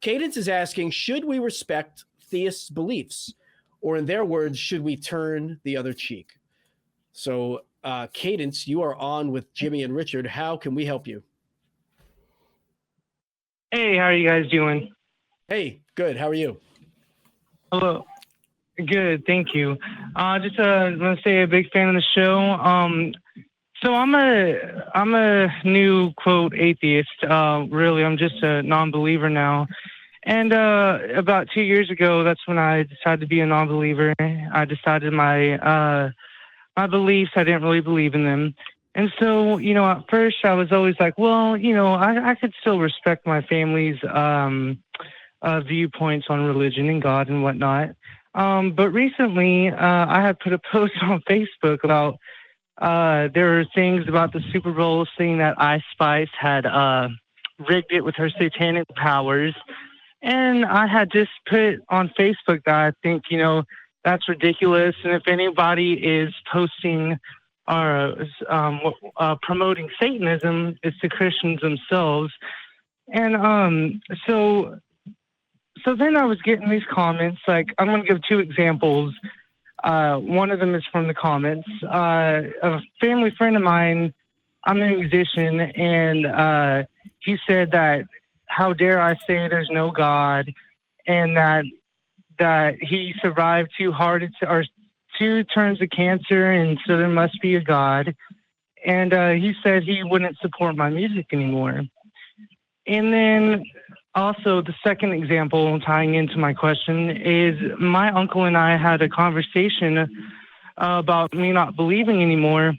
Cadence is asking, should we respect theists' beliefs? Or in their words, should we turn the other cheek? So, Cadence, you are on with Jimmy and Richard. How can we help you? Hey, how are you guys doing? Hey, good. How are you? Hello. Good, thank you. Just want to say a big fan of the show. So I'm a new quote atheist. Really, I'm just a non-believer now. And about 2 years ago, that's when I decided to be a non-believer. I decided my beliefs, I didn't really believe in them. And so, at first I was always like, well, I could still respect my family's viewpoints on religion and God and whatnot. But recently, I had put a post on Facebook about there were things about the Super Bowl saying that Ice Spice had rigged it with her satanic powers. And I had just put on Facebook that I think, that's ridiculous. And if anybody is posting or promoting Satanism, it's the Christians themselves. And so then I was getting these comments. Like, I'm going to give two examples. One of them is from the comments. A family friend of mine, I'm a musician, and he said that, how dare I say there's no God, and that he survived two terms of cancer, and so there must be a God. And he said he wouldn't support my music anymore. And then also the second example tying into my question is my uncle and I had a conversation about me not believing anymore.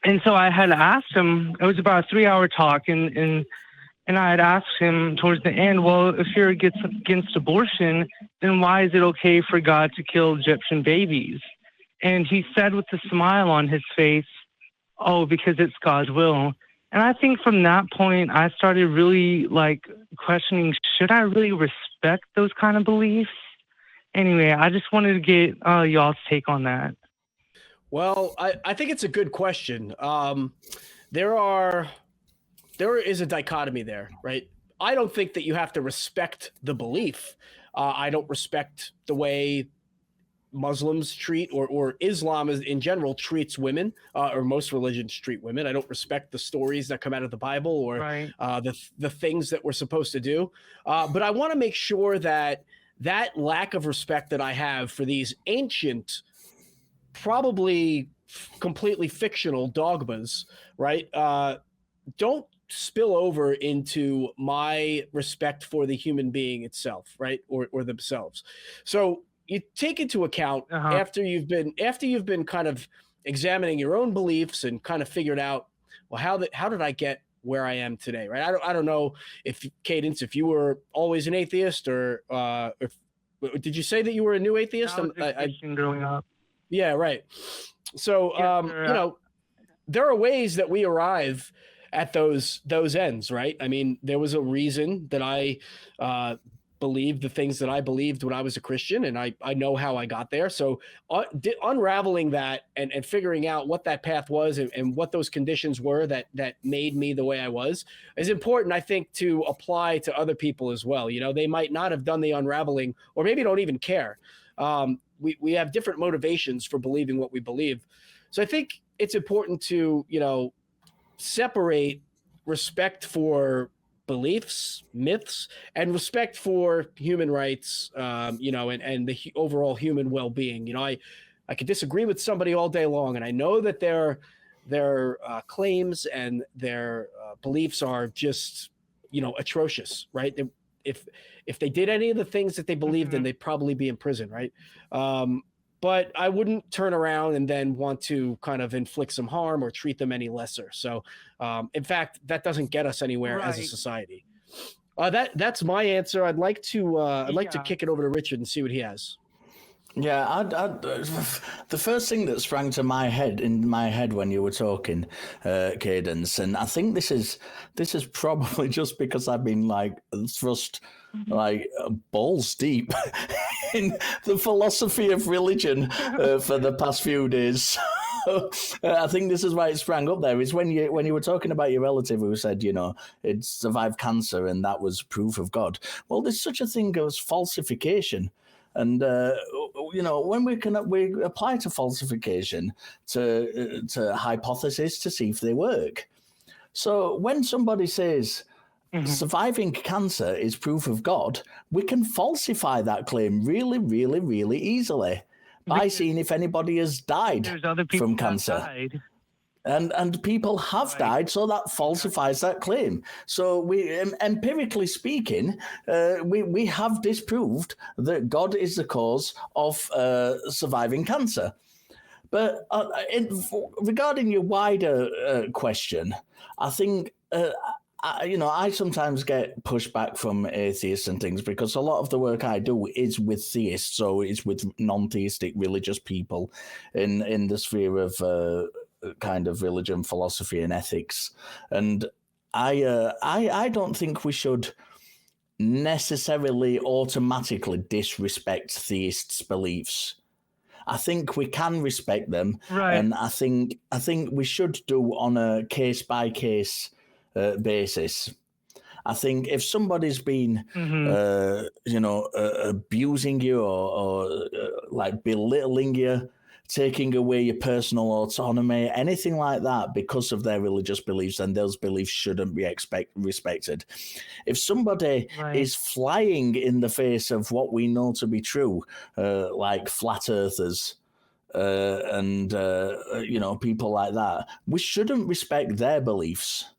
And so I had asked him, it was about a 3-hour talk, and I had asked him towards the end, well, if you're against abortion, then why is it okay for God to kill Egyptian babies? And he said with a smile on his face, oh, because it's God's will. And I think from that point, I started really questioning, should I really respect those kind of beliefs? Anyway, I just wanted to get y'all's take on that. Well, I think it's a good question. There is a dichotomy there, right? I don't think that you have to respect the belief. I don't respect the way Muslims treat or Islam in general treats women, or most religions treat women. I don't respect the stories that come out of the Bible or right. The things that we're supposed to do. But I want to make sure that lack of respect that I have for these ancient, probably completely fictional dogmas, right? Don't spill over into my respect for the human being itself, right? Or themselves. So you take into account after you've been kind of examining your own beliefs and kind of figured out, well, how did I get where I am today, right? I don't know if Cadence, if you were always an atheist or if did you say that you were a new atheist? I was a Christian growing up. Yeah, right. So there are ways that we arrive at those ends, right? I mean, there was a reason that I believed the things that I believed when I was a Christian, and I know how I got there. So unraveling that and figuring out what that path was and what those conditions were that made me the way I was is important, I think, to apply to other people as well. They might not have done the unraveling, or maybe don't even care. We have different motivations for believing what we believe. So I think it's important to, separate respect for beliefs, myths, and respect for human rights, and the overall human well-being. I could disagree with somebody all day long, and I know that their claims and their beliefs are just, atrocious, right? If they did any of the things that they believed in, they'd probably be in prison, right? But I wouldn't turn around and then want to kind of inflict some harm or treat them any lesser. So, in fact, that doesn't get us anywhere as a society. That's my answer. I'd like to kick it over to Richard and see what he has. Yeah, the first thing that sprang to my head when you were talking, Cadence, and I think this is probably just because I've been thrust balls deep in the philosophy of religion for the past few days. I think this is why it sprang up there. Is when you were talking about your relative who said, it survived cancer and that was proof of God. Well, there's such a thing as falsification. And when we apply to falsification to hypotheses to see if they work. So when somebody says surviving cancer is proof of God, we can falsify that claim really, really, really easily by seeing if anybody has died from cancer. And people have died, so that falsifies that claim. So we, empirically speaking, we have disproved that God is the cause of surviving cancer. But regarding your wider question, I think, I sometimes get pushback from atheists and things because a lot of the work I do is with theists, so it's with non-theistic religious people in the sphere of kind of religion, philosophy, and ethics. And I don't think we should necessarily automatically disrespect theists' beliefs. I think we can respect them, right. And I think we should do on a case by case basis. I think if somebody's been, abusing you or like belittling you, taking away your personal autonomy, anything like that because of their religious beliefs, then those beliefs shouldn't be respected. If somebody is flying in the face of what we know to be true, like flat earthers, and people like that, we shouldn't respect their beliefs.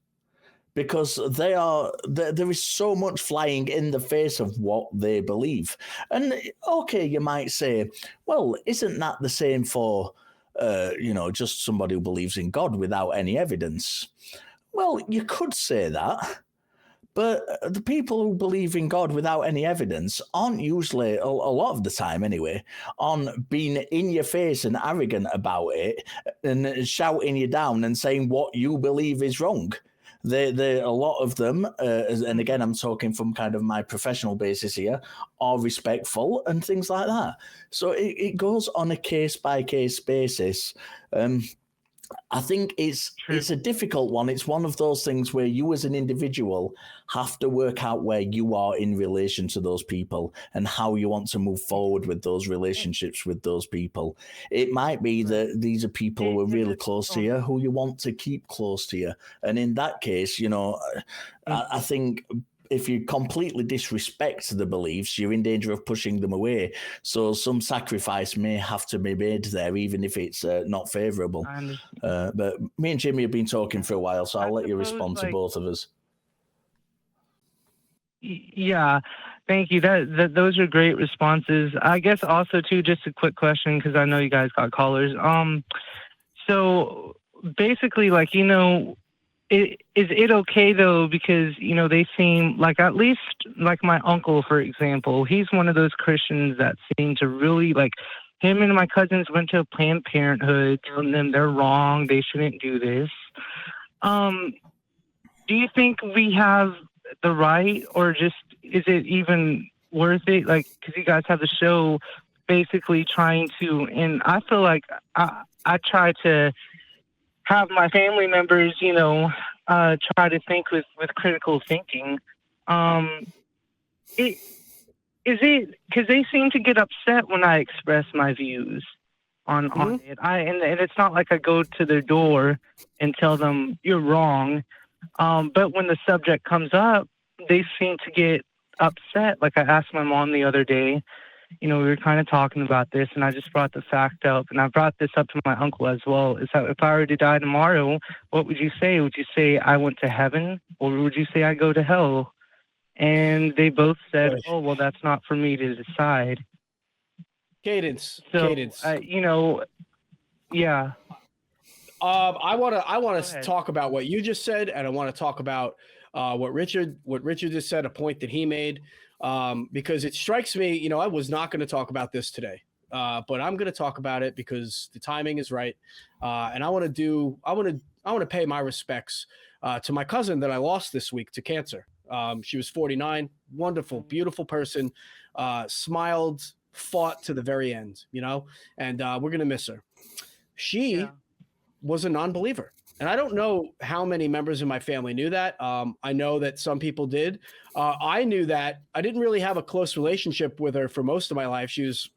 Because there is so much flying in the face of what they believe. And okay, you might say, well, isn't that the same for, just somebody who believes in God without any evidence? Well, you could say that. But the people who believe in God without any evidence aren't usually, a lot of the time anyway, on being in your face and arrogant about it and shouting you down and saying what you believe is wrong. A lot of them, and again, I'm talking from kind of my professional basis here, are respectful and things like that. So it goes on a case-by-case basis. I think it's a difficult one. It's one of those things where you as an individual have to work out where you are in relation to those people and how you want to move forward with those relationships with those people. It might be that these are people who are really close to you, who you want to keep close to you. And in that case, I think if you completely disrespect the beliefs, you're in danger of pushing them away. So some sacrifice may have to be made there, even if it's not favourable. But me and Jimmy have been talking for a while, so I'll let you respond to both of us. Yeah, thank you. Those are great responses. I guess also too, just a quick question because I know you guys got callers. So basically, is it okay though? Because they seem like, at least like my uncle, for example, he's one of those Christians that seem to really like. Him and my cousins went to Planned Parenthood, telling them they're wrong, they shouldn't do this. Do you think we have the right, or just is it even worth it? Like, because you guys have the show basically trying to, and I feel like I try to have my family members, try to think with critical thinking. Is it because they seem to get upset when I express my views on it? And it's not like I go to their door and tell them you're wrong. But when the subject comes up, they seem to get upset. Like I asked my mom the other day, we were kind of talking about this, and I just brought the fact up, and I brought this up to my uncle as well. Is that if I were to die tomorrow, what would you say? Would you say I went to heaven, or would you say I go to hell? And they both said, "Oh, well, that's not for me to decide." Cadence. Yeah. I want to talk about what you just said, and I want to talk about what Richard just said, a point that he made, because it strikes me, I was not going to talk about this today, but I'm going to talk about it because the timing is right, and I want to pay my respects to my cousin that I lost this week to cancer. She was 49, wonderful, beautiful person, smiled, fought to the very end, and we're going to miss her. She was a non-believer. And I don't know how many members in my family knew that. I know that some people did. I knew that. I didn't really have a close relationship with her for most of my life. She was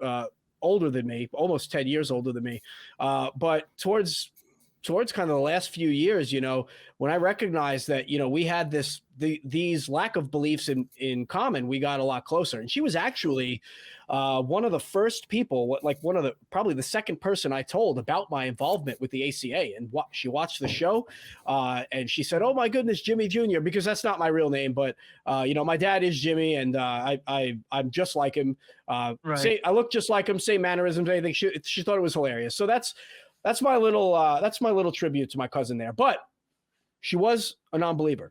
older than me, almost 10 years older than me. But towards kind of the last few years, when I recognized that, we had these lack of beliefs in common, we got a lot closer. And she was actually one of the first people, probably the second person I told about my involvement with the ACA. And she watched the show and she said, "Oh my goodness, Jimmy Jr." Because that's not my real name, but my dad is Jimmy, and I'm just like him. Right. I look just like him, same mannerisms, anything. She thought it was hilarious. So that's my little tribute to my cousin there. But she was a non-believer.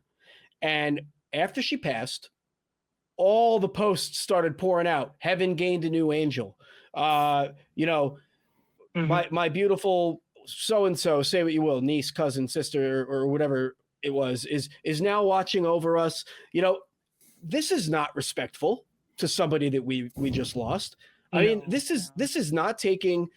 And after she passed, all the posts started pouring out. Heaven gained a new angel. My beautiful so-and-so, say what you will, niece, cousin, sister, or whatever it was, is now watching over us. This is not respectful to somebody that we just lost. I mean, this is not taking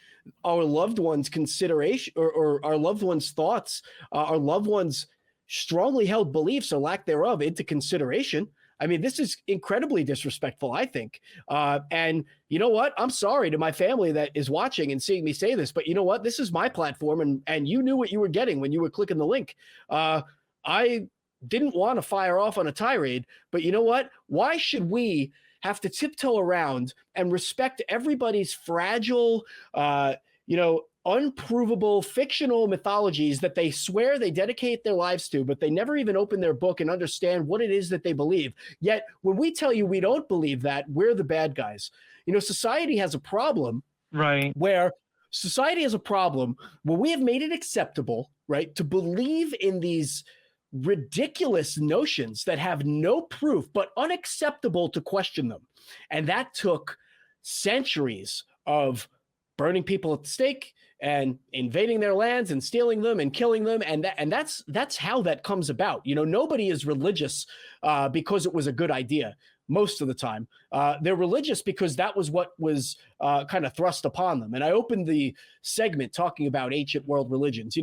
our loved ones' consideration or our loved ones' thoughts, our loved ones' strongly held beliefs or lack thereof into consideration. I mean, this is incredibly disrespectful, I think. And you know what? I'm sorry to my family that is watching and seeing me say this, but you know what? This is my platform, and you knew what you were getting when you were clicking the link. I didn't want to fire off on a tirade, but you know what? Why should we have to tiptoe around and respect everybody's fragile, unprovable fictional mythologies that they swear they dedicate their lives to, but they never even open their book and understand what it is that they believe. Yet when we tell you we don't believe that, we're the bad guys. Society has a problem, right? Where society has a problem where we have made it acceptable, right, to believe in these ridiculous notions that have no proof, but unacceptable to question them. And that took centuries of burning people at the stake and invading their lands and stealing them and killing them. And that's how that comes about. Nobody is religious because it was a good idea. Most of the time, they're religious because that was what was kind of thrust upon them. And I opened the segment talking about ancient world religions.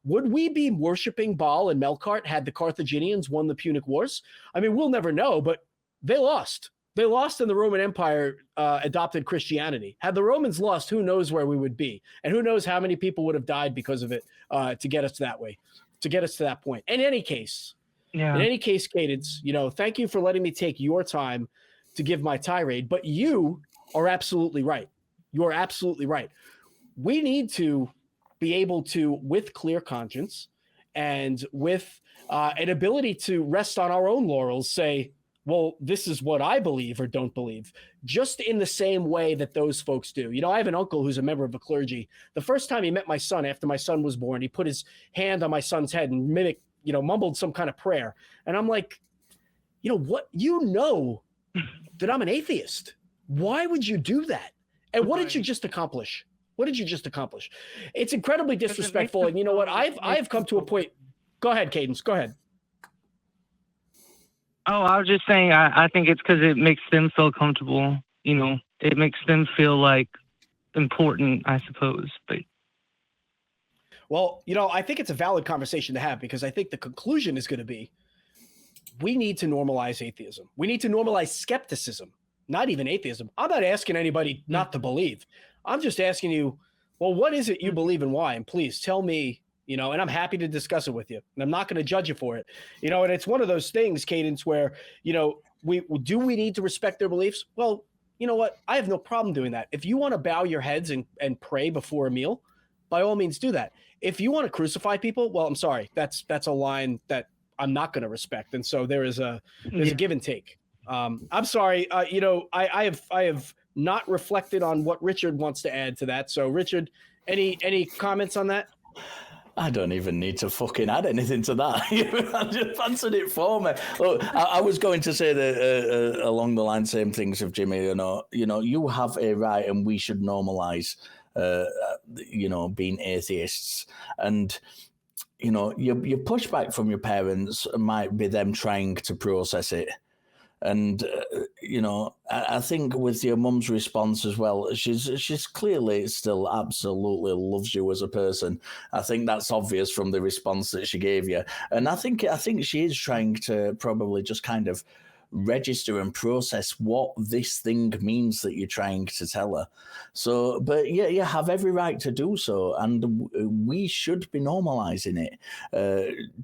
Would we be worshiping Baal and Melkart had the Carthaginians won the Punic Wars? I mean, we'll never know, but they lost. They lost, and the Roman Empire adopted Christianity. Had the Romans lost, who knows where we would be, and who knows how many people would have died because of it to get us that way, to get us to that point. In any case, Cadence, thank you for letting me take your time to give my tirade. But you are absolutely right. You are absolutely right. We need to be able to, with clear conscience and with an ability to rest on our own laurels, say, well, this is what I believe or don't believe, just in the same way that those folks do. I have an uncle who's a member of the clergy. The first time he met my son after my son was born, he put his hand on my son's head and mumbled some kind of prayer. And I'm like, what? That I'm an atheist. Why would you do that? And what did you just accomplish? What did you just accomplish? It's incredibly disrespectful. And you know what? I've come to a point. Go ahead, Cadence. Go ahead. Oh, I was just saying, I think it's because it makes them feel comfortable. It makes them feel like important, I suppose. But well, I think it's a valid conversation to have, because I think the conclusion is going to be we need to normalize atheism. We need to normalize skepticism, not even atheism. I'm not asking anybody not to believe. I'm just asking you, well, what is it you believe and why? And please tell me, and I'm happy to discuss it with you. And I'm not going to judge you for it. And it's one of those things, Cadence, where, we need to respect their beliefs? Well, you know what? I have no problem doing that. If you want to bow your heads and pray before a meal, by all means do that. If you want to crucify people, well, I'm sorry. That's a line that I'm not going to respect. And so there's a give and take. I'm sorry. I have not reflected on what Richard wants to add to that. So Richard, any comments on that? I don't even need to fucking add anything to that. I just answered it for me. Look, I was going to say that along the line, same things of Jimmy. You have a right, and we should normalize, being atheists. And your pushback from your parents might be them trying to process it. And I think with your mum's response as well, she's clearly still absolutely loves you as a person. I think that's obvious from the response that she gave you, and I think she is trying to probably just kind of register and process what this thing means that you're trying to tell her. So, but yeah, you have every right to do so, and we should be normalizing it,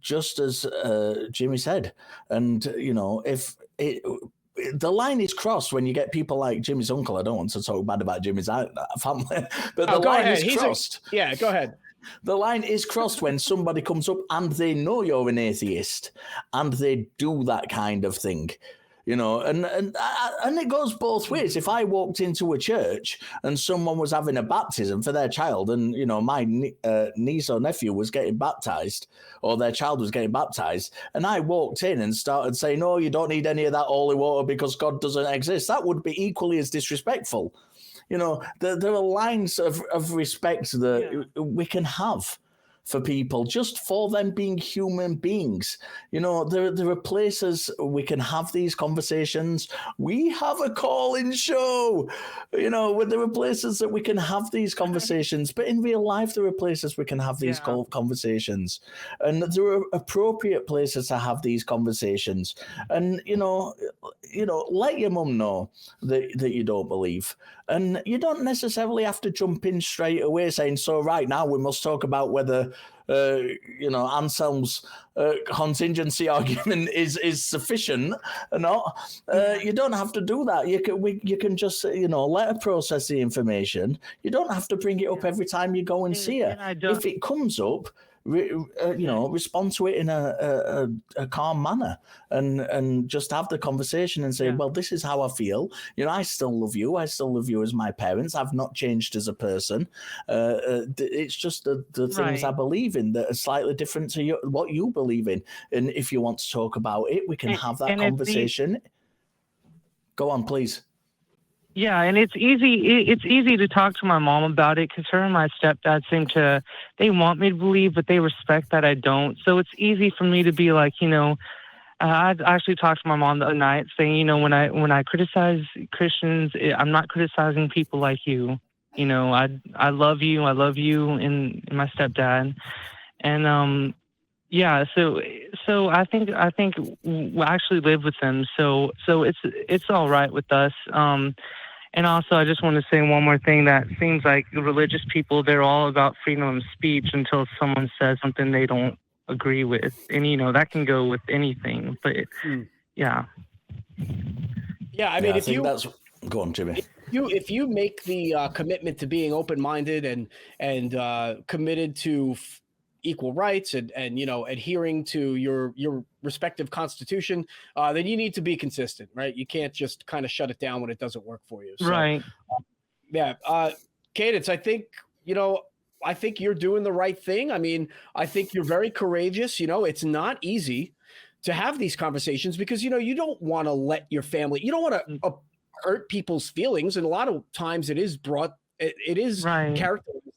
just as Jimmy said. And if the line is crossed when you get people like Jimmy's uncle. I don't want to talk bad about Jimmy's family, but the line is crossed. Yeah, go ahead. The line is crossed when somebody comes up and they know you're an atheist and they do that kind of thing. And it goes both ways. If I walked into a church and someone was having a baptism for their child, and my niece or nephew was getting baptized, or their child was getting baptized, and I walked in and started saying, "No, you don't need any of that holy water because God doesn't exist," that would be equally as disrespectful. There are lines of respect that we can have for people, just for them being human beings. There are places we can have these conversations. We have a call-in show, where there are places that we can have these conversations, but in real life, there are places we can have these conversations, and there are appropriate places to have these conversations. And, let your mum know that you don't believe. And you don't necessarily have to jump in straight away saying, so right now we must talk about whether, Anselm's contingency argument is sufficient or not. You don't have to do that. You can just, let her process the information. You don't have to bring it up every time you go and see her. If it comes up, respond to it in a calm manner and just have the conversation and say, well, this is how I feel. I still love you. I still love you as my parents. I've not changed as a person. It's just the things I believe in that are slightly different to what you believe in. And if you want to talk about it, we can have that conversation. Go on, please. Yeah, and it's easy to talk to my mom about it because her and my stepdad they want me to believe, but they respect that I don't. So it's easy for me to be like, I actually talked to my mom the other night saying, when I criticize Christians, I'm not criticizing people like you. I love you. I love you and my stepdad. And so I think we actually live with them. So it's all right with us. And also, I just want to say one more thing. That seems like religious people, they're all about freedom of speech until someone says something they don't agree with. And, that can go with anything. But, yeah. Yeah, I mean, go on, Jimmy. If you make the commitment to being open-minded and committed to equal rights and adhering to your respective constitution, then you need to be consistent, right? You can't just kind of shut it down when it doesn't work for you. So, right. Cadence, I think you're doing the right thing. I mean, I think you're very courageous. It's not easy to have these conversations because, you don't want to let your family, you don't want to hurt people's feelings. And a lot of times it is characterized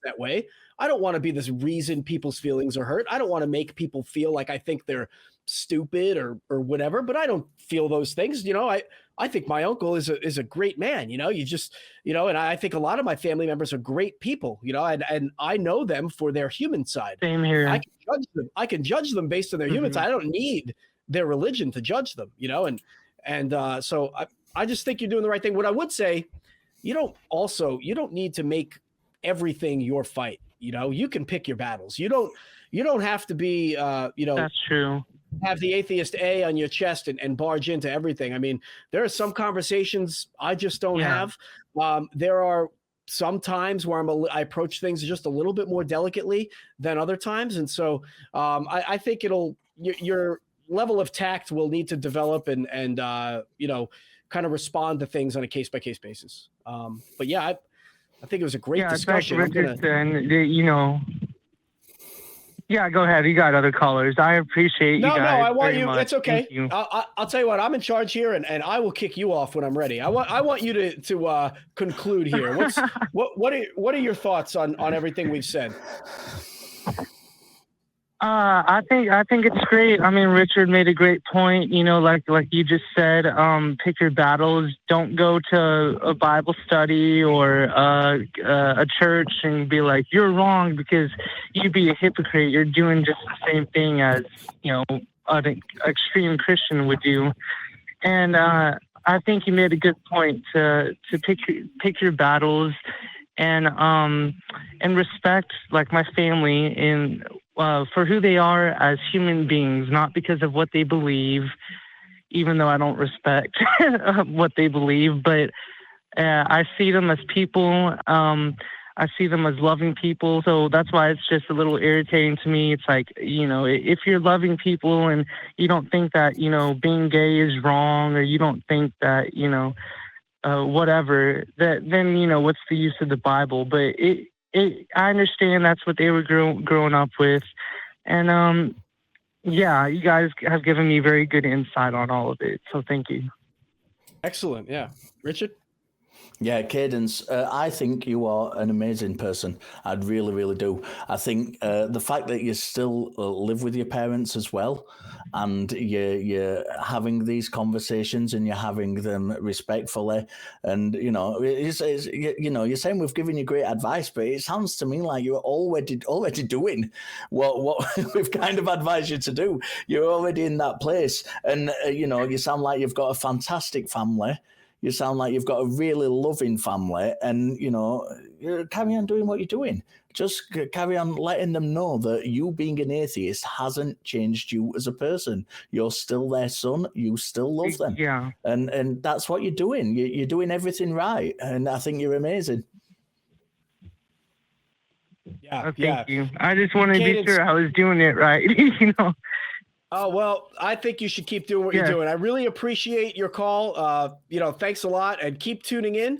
that way. I don't want to be this reason people's feelings are hurt. I don't want to make people feel like I think they're stupid or whatever, but I don't feel those things. I think my uncle is a great man, you just, and I think a lot of my family members are great people, and I know them for their human side. Same here. I can judge them based on their human side. I don't need their religion to judge them, so I just think you're doing the right thing. What I would say, you don't need to make everything your fight. You can pick your battles. You don't have to be, That's true. Have the atheist A on your chest and barge into everything. I mean, there are some conversations I just don't have. There are some times where I approach things just a little bit more delicately than other times. And so I think your level of tact will need to develop and kind of respond to things on a case-by-case basis. But yeah, I think it was a great discussion. Yeah, go ahead. You got other callers. I appreciate you guys. No, I want you. Much. It's okay. You. I'll tell you what. I'm in charge here, and I will kick you off when I'm ready. I want you to conclude here. What are your thoughts on everything we've said? I think it's great. I mean, Richard made a great point. You know, like you just said, pick your battles. Don't go to a Bible study or a church and be like, you're wrong, because you'd be a hypocrite. You're doing just the same thing as, you know, an extreme Christian would do. And I think you made a good point to pick your battles and respect, like, my family and for who they are as human beings, not because of what they believe, even though I don't respect what they believe, but I see them as people. I see them as loving people. So that's why it's just a little irritating to me. It's like, you know, if you're loving people and you don't think that, you know, being gay is wrong, or you don't think that, you know, whatever, then, you know, what's the use of the Bible? But I understand that's what they were growing up with. And yeah, you guys have given me very good insight on all of it. So thank you. Excellent. Yeah. Richard? Yeah, Cadence, I think you are an amazing person. I really, really do. I think the fact that you still live with your parents as well, and you're having these conversations and you're having them respectfully, and you know, you're saying we've given you great advice, but it sounds to me like you're already doing what we've kind of advised you to do. You're already in that place, and you know, you sound like you've got a fantastic family. You sound like you've got a really loving family, and, you know, carry on doing what you're doing. Just carry on letting them know that you being an atheist hasn't changed you as a person. You're still their son. You still love them. Yeah. And that's what you're doing. You're doing everything right. And I think you're amazing. Yeah. Thank you. I just want to be sure I was doing it right, you know. Oh, well, I think you should keep doing what you're doing. I really appreciate your call. You know, thanks a lot, and keep tuning in.